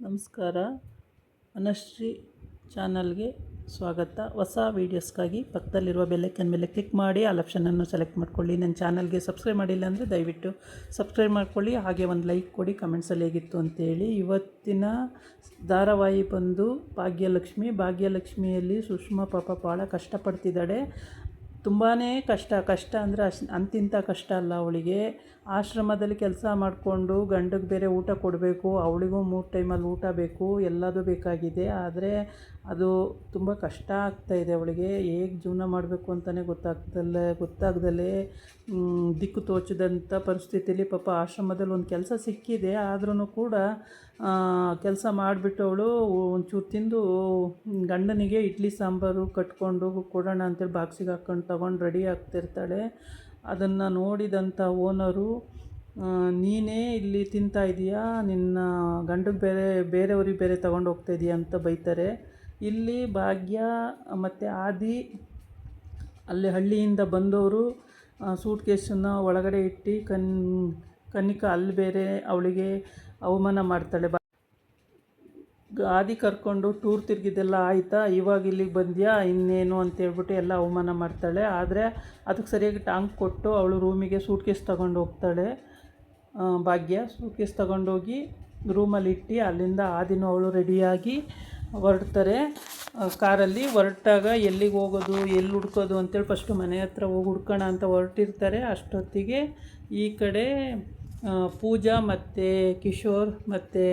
ನಮಸ್ಕಾರ. ಅನಶ್ರೀ ಚಾನಲ್ಗೆ ಸ್ವಾಗತ. ಹೊಸ ವೀಡಿಯೋಸ್ಗಾಗಿ ಪಕ್ಕದಲ್ಲಿರುವ ಬೆಲ್ಲೈಕನ್ ಮೇಲೆ ಕ್ಲಿಕ್ ಮಾಡಿ ಆಲ್ ಆಪ್ಷನನ್ನು ಸೆಲೆಕ್ಟ್ ಮಾಡ್ಕೊಳ್ಳಿ. ನನ್ನ ಚಾನಲ್ಗೆ ಸಬ್ಸ್ಕ್ರೈಬ್ ಮಾಡಿಲ್ಲ ಅಂದರೆ ದಯವಿಟ್ಟು ಸಬ್ಸ್ಕ್ರೈಬ್ ಮಾಡ್ಕೊಳ್ಳಿ. ಹಾಗೆ ಒಂದು ಲೈಕ್ ಕೊಡಿ. ಕಮೆಂಟ್ಸಲ್ಲಿ ಹೇಗಿತ್ತು ಅಂತೇಳಿ. ಇವತ್ತಿನ ಧಾರಾವಾಹಿ ಬಂದು ಭಾಗ್ಯಲಕ್ಷ್ಮಿಯಲ್ಲಿ ಸುಷ್ಮಾ ಪಾಪ ಭಾಳ ಕಷ್ಟಪಡ್ತಿದ್ದಾಳೆ. ತುಂಬಾ ಕಷ್ಟ ಅಂದರೆ ಅಂತಿಂಥ ಕಷ್ಟ ಅಲ್ಲ. ಅವಳಿಗೆ ಆಶ್ರಮದಲ್ಲಿ ಕೆಲಸ ಮಾಡಿಕೊಂಡು ಗಂಡಗೆ ಬೇರೆ ಊಟ ಕೊಡಬೇಕು, ಅವಳಿಗೂ 3 ಟೈಮಲ್ಲಿ ಊಟ ಬೇಕು, ಎಲ್ಲದೂ ಬೇಕಾಗಿದೆ. ಆದರೆ ಅದು ತುಂಬ ಕಷ್ಟ ಆಗ್ತಾಯಿದೆ ಅವಳಿಗೆ. ಹೇಗೆ ಜೀವನ ಮಾಡಬೇಕು ಅಂತಲೇ ಗೊತ್ತಾಗ್ದಲೇ ದಿಕ್ಕು ತೋಚದಂಥ ಪರಿಸ್ಥಿತಿಯಲ್ಲಿ ಪಾಪ ಆಶ್ರಮದಲ್ಲಿ ಒಂದು ಕೆಲಸ ಸಿಕ್ಕಿದೆ. ಆದ್ರೂ ಕೂಡ ಕೆಲಸ ಮಾಡಿಬಿಟ್ಟು ಅವಳು ಒಂಚೂರು ತಿಂದು ಗಂಡನಿಗೆ ಇಡ್ಲಿ ಸಾಂಬಾರು ಕಟ್ಕೊಂಡು ಕೊಡೋಣ ಅಂತೇಳಿ ಬಾಕ್ಸಿಗೆ ಹಾಕ್ಕೊಂಡು ತಗೊಂಡು ರೆಡಿ ಆಗ್ತಿರ್ತಾಳೆ. ಅದನ್ನು ನೋಡಿದಂಥ ಓನರು, ನೀನೇ ಇಲ್ಲಿ ತಿಂತಾ ಇದೀಯಾ, ನಿನ್ನ ಗಂಡಗೆ ಬೇರೆಯವ್ರಿಗೆ ಬೇರೆ ತಗೊಂಡು ಹೋಗ್ತಾಯಿದೀಯ ಅಂತ ಬೈತಾರೆ. ಇಲ್ಲಿ ಭಾಗ್ಯ ಮತ್ತು ಆದಿ ಅಲ್ಲಿ ಹಳ್ಳಿಯಿಂದ ಬಂದವರು ಸೂಟ್ ಕೇಸನ್ನು ಒಳಗಡೆ ಇಟ್ಟು ಕನ್ನಿಕಾ ಅಲ್ಲಿ ಬೇರೆ ಅವಳಿಗೆ ಅವಮಾನ ಮಾಡ್ತಾಳೆ. ಆದಿ ಕರ್ಕೊಂಡು ಟೂರ್ ತಿರುಗಿದೆಲ್ಲ ಆಯಿತಾ, ಇವಾಗ ಇಲ್ಲಿಗೆ ಬಂದ್ಯಾ ಇನ್ನೇನು ಅಂತೇಳ್ಬಿಟ್ಟು ಎಲ್ಲ ಅವಮಾನ ಮಾಡ್ತಾಳೆ. ಆದರೆ ಅದಕ್ಕೆ ಸರಿಯಾಗಿ ಟಾಂಗ್ ಕೊಟ್ಟು ಅವಳು ರೂಮಿಗೆ ಸೂಟ್ ಕೇಸ್ ತಗೊಂಡು ಹೋಗ್ತಾಳೆ. ಭಾಗ್ಯ ಸೂಟ್ ಕೇಸ್ ತಗೊಂಡೋಗಿ ರೂಮಲ್ಲಿ ಇಟ್ಟು ಅಲ್ಲಿಂದ ಆದಿನೂ ಅವಳು ರೆಡಿಯಾಗಿ ಹೊರಡ್ತಾರೆ. ಕಾರಲ್ಲಿ ಹೊರಟಾಗ ಎಲ್ಲಿಗೆ ಹೋಗೋದು, ಎಲ್ಲಿ ಹುಡ್ಕೋದು ಅಂತೇಳಿ ಫಸ್ಟು ಮನೆ ಹತ್ರ ಹೋಗಿ ಹುಡ್ಕೋಣ ಅಂತ ಹೊರಟಿರ್ತಾರೆ. ಅಷ್ಟೊತ್ತಿಗೆ ಈ ಕಡೆ ಪೂಜಾ ಮತ್ತು ಕಿಶೋರ್ ಮತ್ತು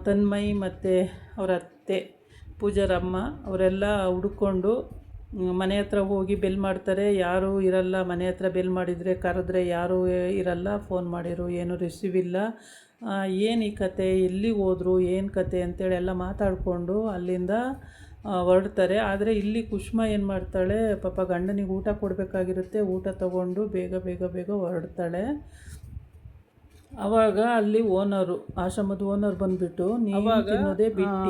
ತನ್ಮಯ್ ಮತ್ತು ಅವರ ಅತ್ತೆ ಪೂಜಾರಮ್ಮ ಅವರೆಲ್ಲ ಹುಡ್ಕೊಂಡು ಮನೆ ಹತ್ರ ಹೋಗಿ ಬೆಲ್ ಮಾಡ್ತಾರೆ. ಯಾರೂ ಇರಲ್ಲ. ಮನೆ ಹತ್ರ ಬೆಲ್ ಮಾಡಿದರೆ ಕರೆದ್ರೆ ಯಾರೂ ಇರಲ್ಲ. ಫೋನ್ ಮಾಡಿರು ಏನೂ ರಿಸೀವ್ ಇಲ್ಲ. ಏನು ಈ ಕತೆ, ಎಲ್ಲಿಗೆ ಹೋದ್ರು, ಏನು ಕತೆ ಅಂತೇಳಿ ಎಲ್ಲ ಮಾತಾಡಿಕೊಂಡು ಅಲ್ಲಿಂದ ಹೊರಡ್ತಾರೆ. ಆದರೆ ಇಲ್ಲಿ ಕುಷ್ಮಾ ಏನು ಮಾಡ್ತಾಳೆ, ಪಾಪ ಗಂಡನಿಗೆ ಊಟ ಕೊಡಬೇಕಾಗಿರುತ್ತೆ. ಊಟ ತಗೊಂಡು ಬೇಗ ಹೊರಡ್ತಾಳೆ. ಆವಾಗ ಅಲ್ಲಿ ಓನರು, ಆಶ್ರಮದ ಓನರ್ ಬಂದುಬಿಟ್ಟು, ನೀವು ತಿನ್ನೋದೇ ಬಿಟ್ಟು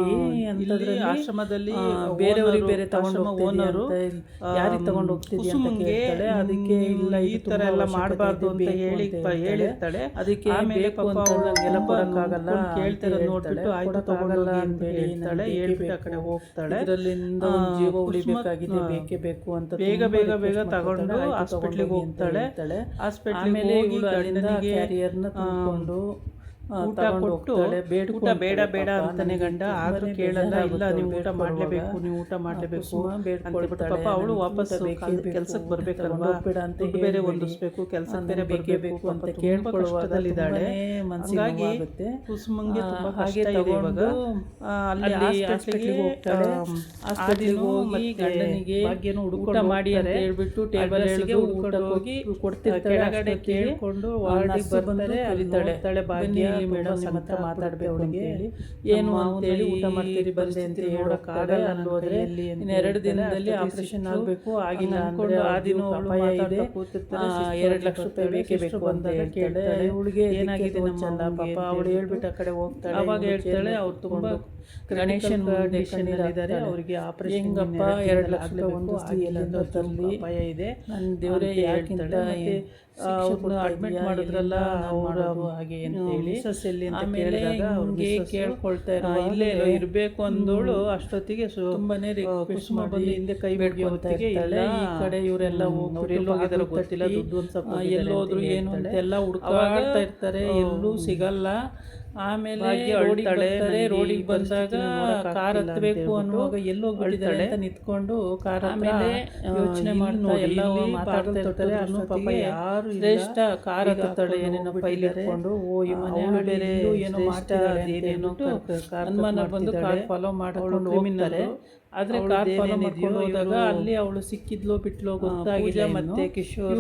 ಅಂತಂದ್ರೆ ಆಶ್ರಮದಲ್ಲಿ ಬೇರೆಯವ್ರಿಗೆ ಬೇರೆ ತಗೊಂಡು ಓನರು ಯಾರಿಗೆ ತಗೊಂಡು ಹೋಗ್ತಿದ್ಯಾ ಅಂತ ಕೇಳ್ತಾಳೆ. ಅದಕ್ಕೆ ಇಲ್ಲ, ಈ ಥರ ಎಲ್ಲ ಮಾಡಬಾರ್ದು ಅಂತ ಹೇಳಿರ್ತಾಳೆ. ಅದಕ್ಕೆ ಬೇಕು ಅಂತ ಎಲ್ಲ ಕೊಡೋಕ್ಕಾಗಲ್ಲ ಕೇಳ್ತಿರೋದು ನೋಡ್ಬಿಟ್ಟು ಆಯ್ತು ತಗೊಳ್ಳಲ್ಲ ಅಂತ ಹೇಳ್ತಾಳೆ. ಹೇಳ್ಬಿಟ್ಟು ಆ ಕಡೆ ಹೋಗ್ತಾಳೆ. ಇದರಲ್ಲಿಂದ ಜೀವ ಉಳಿಬೇಕಾಗಿದೆ, ಬೇಕೇ ಬೇಕು ಅಂತ ಬೇಗ ತಗೊಂಡು ಹಾಸ್ಪಿಟ್ಲಿಗೆ ಹೋಗ್ತಾಳೆ. ಹಾಸ್ಪಿಟ್ಲಿಗೆ ಹೋಗಿ ಕ್ಯಾರಿಯರ್ನ ಕೊಂಡು ಊಟ ಕೊಟ್ಟು ಊಟ ಬೇಡ ಅಂತಾನೆ ಗಂಡ. ಆದರೂ ಕೇಳಲ್ಲ. ಇಲ್ಲ, ನೀವು ಊಟ ಮಾಡಲೇಬೇಕು ಅಂತ ಪಾಪ ಅವಳು ವಾಪಸ್ ಕೆಲಸಕ್ಕೆ ಬರಬೇಕಲ್ವಾ, ದುಡ್ಡು ಬೇರೆ ಹೊಂದಿಸ್ಬೇಕು, ಕೆಲಸ ಬೇರೆ ಬೇಕು ಅಂತ ಕೇಳ್ಕೊಳ್ಳುವಾಗಲಿದ್ದಾಳೆ. ಹಾಗಾಗಿ ಕುಸುಮಂಗೆ ತುಂಬ ಹಾಗೆ ತಗೊಂಡು ಅಲ್ಲಿ ಹಾಸ್ಪಿಟ್ಲಿಗೆ ಹೋಗ್ತಾಳೆ. ಹಾಸ್ಪಿಟ್ಲಿಗೆ ಹೋಗಿ ಗಂಡನಿಗೆ ಭಾಗ್ಯನ ಊಟ ಮಾಡಿ ಅಂತ ಹೇಳ್ಬಿಟ್ಟು ಟೇಬಲ್ ಊಟ ಹೋಗಿ ಕೊಡ್ತಿರ್ತಾಳೆ. ಕೆಳಗಡೆ ಕೇಳಿಕೊಂಡು ವಾರ್ಡಿಗೆ ಬರ್ತಾರೆ. ಅಲ್ಲಿದ್ದಾಳೆ ಭಾಗ್ಯ, ಮೇಡಮ್ ನಿಮ್ಮ ಹತ್ರ ಮಾತಾಡಬೇಕು ಅಂತೇಳಿ. ಏನು ಅಂತೇಳಿ ಊಟ ಮಾಡ್ತೀರಿ ಬಂದೆ ಅಂತ ಹೇಳೋಕ್ಕಾಗಲ್ಲ ಅನ್ನೋದ್ರೆ, ಇನ್ನು 2 ದಿನದಲ್ಲಿ ಆಪರೇಷನ್ ಆಗಬೇಕು, ಆಗಿಲ್ಲ ಅಂದ್ಕೊಂಡು ಆ ದಿನ ಅಪಾಯ ಇದೆ, 2 ಲಕ್ಷ ರೂಪಾಯಿ ಬೇಕೇ ಬೇಕು ಅಂತ ಹೇಳ್ತಾಳೆ. ಇವಳಿಗೆ ಏನಾಗಿದೆ ನಮ್ಮ ಪಾಪ ಅವಳು ಹೇಳ್ಬಿಟ್ಟು ಆ ಕಡೆ ಹೋಗ್ತಾಳೆ. ಅವಾಗ ಹೇಳ್ತಾಳೆ, ಅವ್ರು ತುಂಬ ಗಣೇಶನ್ ಕಂಡೀಷನ್ನಲ್ಲಿದ್ದಾರೆ, ಅವರಿಗೆ ಆಪರೇಷನ್ ಹೆಂಗಪ್ಪ 2 ಲಕ್ಷ ಒಂದು ಅಪಾಯ ಇದೆ, ನನ್ನ ದೇವರೇ ಯಾಕಿಂತ ಅವ್ರನ್ನ ಅಡ್ಮಿಟ್ ಮಾಡಿದ್ರಲ್ಲ ಅವರು ಹಾಗೆ ಅಂತೇಳಿ ಆಮೇಲೆ ಅವ್ರಿಗೆ ಕೇಳ್ಕೊಳ್ತಾ ಇಲ್ಲೇ ಇರಬೇಕು ಅಂದೋಳು. ಅಷ್ಟೊತ್ತಿಗೆ ತುಂಬಾನೇ ರಿಕ್ವೆಸ್ಟ್ ಮಾಡಿ ಹಿಂದೆ ಕೈ ಬಿಡಿ ಹೊತ್ತಿಗೆ ಇಲ್ಲ, ಈ ಕಡೆ ಇವರೆಲ್ಲ ಎಲ್ಲೋಗಿದಾರೋ ಗೊತ್ತಿಲ್ಲ, ದುಡ್ಡು ಒಂದು ಸ್ವಲ್ಪ ಎಲ್ಲೋದ್ರು ಏನು ಅಂತೆಲ್ಲ ಹುಡುಕಾಡ್ತಾ ಇರ್ತಾರೆ, ಎಲ್ಲೂ ಸಿಗಲ್ಲ. ಆಮೇಲೆ ರೋಡಿಗೆ ಬಂದಾಗ ಕಾರ್ ಹತ್ತಬೇಕು ಅನ್ನುವಾಗ ಎಲ್ಲೋಗಿದ್ದಾಳೆ ಅಂತ ನಿಂತ್ಕೊಂಡು ಕಾರ್ ಆಮೇಲೆ ಯೋಚನೆ ಮಾಡ್ತಾ ಎಲ್ಲ ಮಾತಾಡ್ತಾ ಇರ್ತಾರೆ. ಪಾಪ ಯಾರು ಶ್ರೇಷ್ಠ ಕಾರ್ ಹತ್ತಾಳೆ, ಏನೇನೋ ಪೈಲ್ ಇಟ್ಕೊಂಡು ಇವನು ಬೇರೆ ಏನೋ ಮಾಡ್ತಾಳೆ ಏನೇನೋ ಅನುಮಾನ ಬಂದು ಕಾರ್ ಫಾಲೋ ಮಾಡ್ಕೊಂಡು ಹೋಗ್ತಾರೆ. ಆದರೆ ಕಾರ್ ಫಾಲೋ ಮಾಡ್ಕೊಂಡು ಹೋದಾಗ ಅಲ್ಲಿ ಅವಳು ಸಿಕ್ಕಿದ್ಲೋ ಬಿಟ್ಲೋ ಗೊತ್ತಾಗಿಲ್ಲ. ಮತ್ತೆ ಕಿಶೋರ್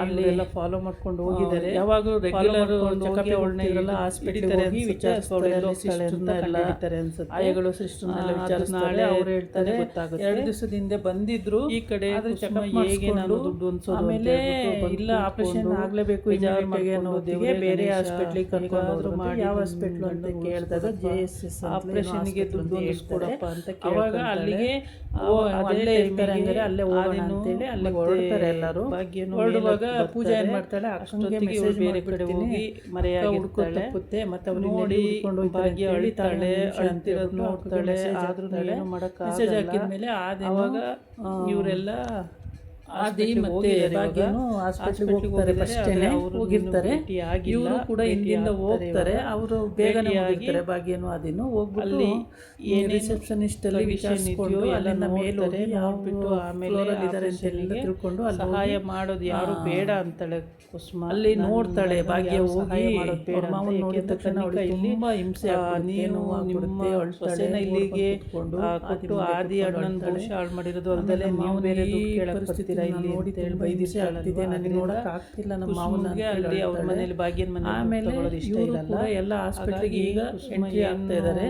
ಅಲ್ಲಿ ಎಲ್ಲ ಫಾಲೋ ಮಾಡ್ಕೊಂಡು ಹೋಗಿದ್ದಾರೆ. ಯಾವಾಗಲೂ ರೆಗ್ಯುಲರ್ ಚೆಕಪ್ ಅವಳನ್ನೆಲ್ಲ ಹಾಸ್ಪಿಟಲ್ ವಿಚಾರಿಸ್ತಾರೆ ಅನ್ಸುತ್ತೆ. ಆಯಗಳು ಸಿಸ್ಟರ್ನೆಲ್ಲ ವಿಚಾರಿಸ್ತಾಳೆ. ಅವ್ರು ಹೇಳ್ತಾರೆ 2 ದಿವಸದಿಂದ ಬಂದಿದ್ರು ಈ ಕಡೆ ಹೇಗೆ ನಾನು ದುಡ್ಡು ಅನ್ಸೋದು. ಆಮೇಲೆ ಇಲ್ಲ, ಆಪರೇಷನ್ ಆಗಲೇಬೇಕು ವಿಜಯವಾಡೆಗೆ ಅನ್ನೋದಿಗೆ ಬೇರೆ ಹಾಸ್ಪಿಟ್ಲಿಗೆ ಕರ್ಕೊಂಡು ಹೋದ್ರು. ಯಾವ ಹಾಸ್ಪಿಟ್ಲು ಅಂತ ಕೇಳಿದಾಗ JSS ಆಪರೇಷನ್ಗೆ ದುಡ್ಡು ಹೊಂದಿಸ್ಕೊಡಪ್ಪ ಅಂತ ಕೇಳಿದಾಗ ಅಲ್ಲಿಗೆ ಅಲ್ಲೇ ಇರ್ತಾರೆ. ಹಂಗಾರೆ ಅಲ್ಲೇ ಹೋಗೋಣ ಅಂತೇಳಿ ಅಲ್ಲಿ ಹೊರಡ್ತಾರೆ ಎಲ್ಲರೂ. ಹೊರಡುವಾಗ ಪೂಜಾ ಏನು ಮಾಡ್ತಾಳೆ, ಅಷ್ಟೊತ್ತಿಗೆ ಮೆಸೇಜ್ ಬೇರೆ ಕಡೆ ಹೋಗಿ ಮರೆಯಾಗಿ ಹುಡುಕುತ್ತೆ. ಮತ್ತೆ ನೋಡಿ ಭಾಗ್ಯ ಅಳ್ತಾಳೆ, ಅಳ್ತಿರೋದು ನೋಡ್ತಾಳೆ, ಆದ್ರೂ ಏನು ಮೆಸೇಜ್ ಹಾಕಿದ್ಮೇಲೆ ಆವಾಗ ಇವರೆಲ್ಲ ಆದಿ ಮತ್ತೆ ಭಾಗ್ಯನು ಹಾಸ್ಪಿಟ್ಲಿಗೆ ಹೋಗ್ತಾರೆ, ಫಸ್ಟೇನೆ ಹೋಗಿರ್ತಾರೆ. ಇವರು ಕೂಡ ಹಿಂದಿಂದ ಹೋಗ್ತಾರೆ, ಅವರು ಬೇಗನೆ ಹೋಗಿರ್ತಾರೆ. ಭಾಗ್ಯನು ಆದಿನು ಹೋಗ್ಬಿಟ್ಟು ರಿಸೆಪ್ಷನಿಸ್ಟ್ ಅಲ್ಲಿ ವಿಚಾರಿಸ್ಕೊಂಡು ಅಲ್ಲಿಂದ ಮೇಲೆ ಹೋಗಿ ನೋಡ್ಬಿಟ್ಟು ಆಮೇಲೆ ಇದ್ದಾರೆ ಅಂತ ಎಲ್ಲ ತಿಳ್ಕೊಂಡು ಅಲ್ಲಿ ಸಹಾಯ ಮಾಡೋದು ಯಾರು ಬೇಡ ಅಂತಾಳೆ ಕುಸುಮ. ಅಲ್ಲಿ ನೋಡ್ತಾಳೆ ಭಾಗ್ಯ ಹೋಗಿ ಮಾವನ್ ನೋಡಿದ ತಕ್ಷಣ ಅವಳಿಗೆ ತುಂಬಾ ಹಿಂಸೆ ನೀನು ನಿಮ್ಮ ಸೊಸೆನ ಇಲ್ಲಿಗೆ ಕೊಟ್ಟು ಆದಿ ಅಣ್ಣನ ಭವಿಷ್ಯ ಹಾಳು ಮಾಡಿರೋದು ಅಲ್ಲದೆ ನೀವು ಬೇರೆ ಕೇಳಕ್ ಬರ್ತೀರಾ ಇಲ್ಲಿ ಅಂತ ಹೇಳಿ ಬೈದಿಸಿ ಆಗ್ತಿದೆ. ನನಗೆ ನೋಡಕ್ ಆಗ್ತಿಲ್ಲ ನಮ್ಮ ಮಾವನಿಗೆ. ಅಲ್ಲಿ ಅವ್ರ ಮನೇಲಿ ಭಾಗ್ಯನ ಮನೆ ಆಮೇಲೆ ಇಷ್ಟ ಇರಲ್ಲ. ಎಲ್ಲ ಹಾಸ್ಪಿಟ್ಲಿಗೆ ಈಗ ಎಂಟ್ರಿ ಆಗ್ತಾ ಇದ್ದಾರೆ,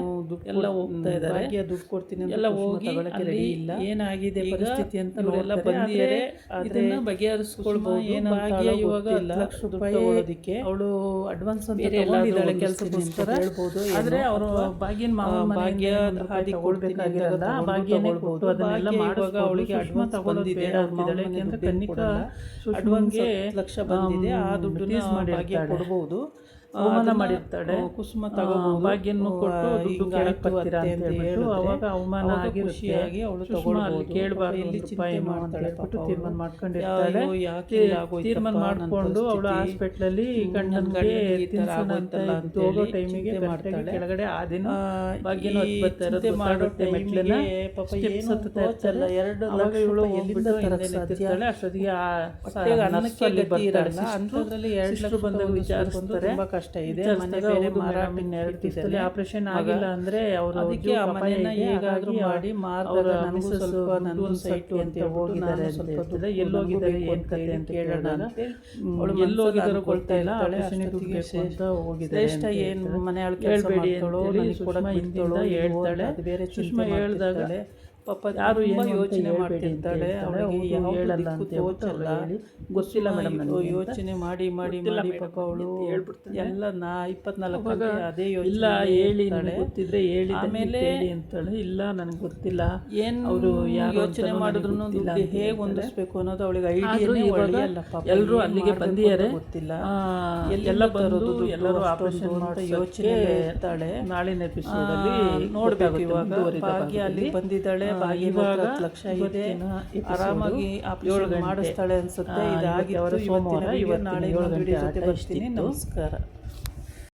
ಎಲ್ಲ ಹೋಗ್ತಾ ಇದ್ದಾರೆ. ಭಾಗ್ಯ ದುಡ್ಡು ಕೊಡ್ತೀನಿ ಎಲ್ಲ ಹೋಗಿ ತಗೊಳಕ್ಕೆ ರೆಡಿ ಇಲ್ಲ. ಏನಾಗಿದೆ ಪರಿಸ್ಥಿತಿ ಅಂತ ಇವರೆಲ್ಲ ಬಂದಿದ್ದಾರೆ, ಇದನ್ನ ಬಗೆಹರಿಸ್ಕೊಳ್ಬಹುದು. ಏನು ಭಾಗ್ಯ ಇವಾಗ 10 ಲಕ್ಷ ರೂಪಾಯಿ ತಗೊಳ್ಳೋದಿಕ್ಕೆ ಅವಳು ಅಡ್ವಾನ್ಸ್ ಅಂತ ತಗೊಂಡಿದ್ದಾಳೆ ಕೆಲಸಕ್ಕೋಸ್ಕರ ಹೇಳ್ಬೋದು. ಆದ್ರೆ ಅವರು ಭಾಗ್ಯನ ಮಾವನ ಭಾಗ್ಯ ಹಾದಿ ಕೊಡ್ಬೇಕಾಗಿರಲ್ಲ, ಭಾಗ್ಯನೇ ಕೊಟ್ಟು ಅದನ್ನೆಲ್ಲ ಮಾಡುವಾಗ ಅವಳಿಗೆ ಅಡ್ವಾನ್ಸ್ ತಗೊಳ್ಳೋದು ಬೇಡ ಅಂತಿದ್ದಾಳೆ. ಯಾಕೆಂದ್ರೆ ಕನ್ನಿಕಾ ಅಡ್ವಾನ್ಸ್ಗೆ 10 ಲಕ್ಷ ಬಂದಿದೆ, ಆ ದುಡ್ಡನ್ನ ಭಾಗ್ಯ ಕೊಡ್ಬೋದು. ಅವಮಾನ ಮಾಡಿರ್ತಾಳೆ ಕುಸುಮ, ತಗೋಬಹುದು. ಭಾಗ್ಯನು ಕೊಟ್ಟು ದುಡ್ಡು ಕೇಳಕ್ ಬರ್ತೀರಾ ಅಂತ ಹೇಳ್ಬಿಟ್ಟು ಅವಾಗ ಅವಮಾನ ಆಗಿ ಖುಷಿಯಾಗಿ ಅವಳು ತಗೊಳ್ಳಿ ಕೇಳಬಾರ್ದು, ಎಲ್ಲಿ ಚಿಂತೆ ಮಾಡ್ತಾಳೆ ಬಿಟ್ಟು ತೀರ್ಮಾನ ಮಾಡ್ಕೊಂಡಿರ್ತಾಳೆ. ತೀರ್ಮಾನ ಮಾಡ್ಕೊಂಡು ಅವಳು ಹಾಸ್ಪಿಟ್ಲಲ್ಲಿ ಗಂಡನ್ಗೆ ಹೋಗೋ ಟೈಮಿಗೆ ಮಾಡ್ತಾಳೆ. ಕೆಳಗಡೆ ಆ ದಿನ ಭಾಗ್ಯನು ಬರ್ತಾರೆ, ಮಾಡುತ್ತೆ ಮೆಟ್ಲನ್ನ ಪಾಪ ಏನು ಹತ್ತಲ್ಲ. 2 ಲಕ್ಷ ಇವಳು ಎಲ್ಲಿಂದ ತರಕ್ ಸಾಧ್ಯ? ಅಷ್ಟೊತ್ತಿಗೆ ಅನ್ನಕ್ಕೆ ಬರ್ತಾರಲ್ಲ ಅಂಥದ್ರಲ್ಲಿ 2 ಲಕ್ಷ ಬಂದಾಗ ವಿಚಾರಿಸ್ತಾರೆ. ತುಂಬಾ ಕಷ್ಟ ಇದೆ, ಮನೆ ಬೇರೆ ಮಾರಾಟ ಆಪರೇಷನ್ ಆಗಿಲ್ಲ ಅಂದ್ರೆ ಅವರು ಅದಕ್ಕೆ ಆ ಮನೆಯನ್ನ ಹೇಗಾದ್ರೂ ಮಾಡಿ ಮಾರ್ದಾಗ ನನಗೂ ಸ್ವಲ್ಪ ನನ್ನ ಸೈಟು ಅಂತ ಹೋಗಿದ್ದಾರೆ ಅಂತ ಎಲ್ಲೋಗಿದ್ದಾರೆ ಏನ್ ಕತೆ ಅಂತ ಕೇಳೋಣ ಅಂತ ಅವಳು ಎಲ್ಲೋಗಿದ್ದಾರೋ ಗೊತ್ತಾ ಇಲ್ಲ. ಆಪರೇಷನ್ ಅಂತ ಹೋಗಿದ್ದಾರೆ. ಶ್ರೇಷ್ಠ ಏನು ಮನೆ ಆಳು ಕೇಳಬೇಡಿ ನನಗೆ ಕೂಡ ಹೇಳ್ತಾಳೆ. ಅದು ಬೇರೆ ಸುಷ್ಮಾ ಹೇಳ್ದಾಗ ಪಾಪ ಯಾರು ಏನು ಯೋಚನೆ ಮಾಡ್ತಿರ್ತಾಳೆ, ಅವಳಿಗೆ ಯಾವ ಹೇಳಲ್ಲ ಅಂತ ತೋಚಲ್ಲ, ಗೊತ್ತಿಲ್ಲ ಮೇಡಮ್ ನನಗೆ ಯೋಚನೆ ಮಾಡಿ ಮಾಡಿ ಮಾಡಿ ಪಾಪ ಅವಳು ಎಲ್ಲ 24 ಗಂಟೆ ಅದೇ ಇಲ್ಲ ಹೇಳಿ ಗೊತ್ತಿದ್ರೆ ಹೇಳಿ ಆಮೇಲೆ ಅಂತಾಳೆ. ಇಲ್ಲ ನನಗೆ ಗೊತ್ತಿಲ್ಲ ಏನು ಅವರು ಯಾರು ಯೋಚನೆ ಮಾಡಿದ್ರು ಹೇಗೆ ಹೊಂದಿಸ್ಬೇಕು ಅನ್ನೋದು ಅವಳಿಗೆ ಐಡಿಯಾ ಅಲ್ಲ. ಎಲ್ಲರೂ ಅಲ್ಲಿಗೆ ಬಂದಿದ್ದಾರೆ, ಗೊತ್ತಿಲ್ಲ ಎಲ್ಲ ಬರೋದು ಎಲ್ಲರೂ ಆಪರೇಷನ್ ಮಾಡೋ ಯೋಚನೆ ಇರ್ತಾಳೆ. ನಾಳಿನ ಎಪಿಸೋಡಲ್ಲಿ ನೋಡ್ಬೇಕು. ಇವಾಗ ಭಾಗ್ಯ ಅಲ್ಲಿ ಬಂದಿದ್ದಾಳೆ, ಭಾಗ್ಯ 10 ಲಕ್ಷ ಇದೆ, ಆರಾಮಾಗಿ ಆಪರೇಷನ್ ಮಾಡಿಸ್ತಾಳೆ ಅನ್ಸುತ್ತೆ. ಇದಾಗಿ ಸೋಮವಾರ, ಇವತ್ತು ನಾಳೆ ಜೊತೆ ಬರ್ತೀನಿ. ನಮಸ್ಕಾರ.